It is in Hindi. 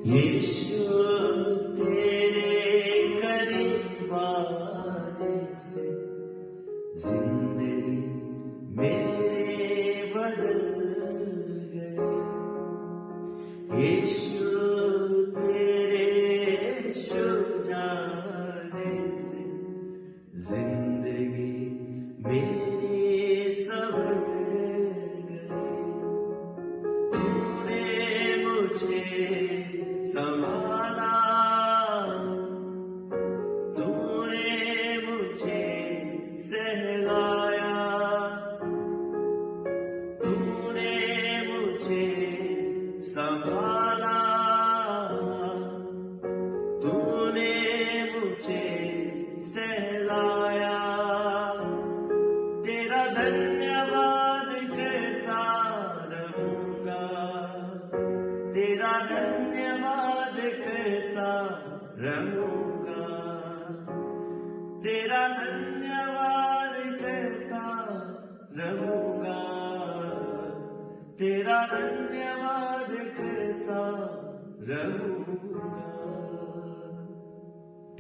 यीशु तेरे करीब आने से जिंदगी मेरे बदल गई। यीशु तेरे छू जाने से जिंदगी मेरी संवर गई। तूने मुझे संभाला, तूने मुझे सहलाया, तूने मुझे संभाला, तूने मुझे सहलाया। तेरा धन्यवाद करता रहूंगा, तेरा धन्यवाद करता रहूंगा, तेरा धन्यवाद करता रहूंगा, तेरा धन्यवाद करता रहूंगा।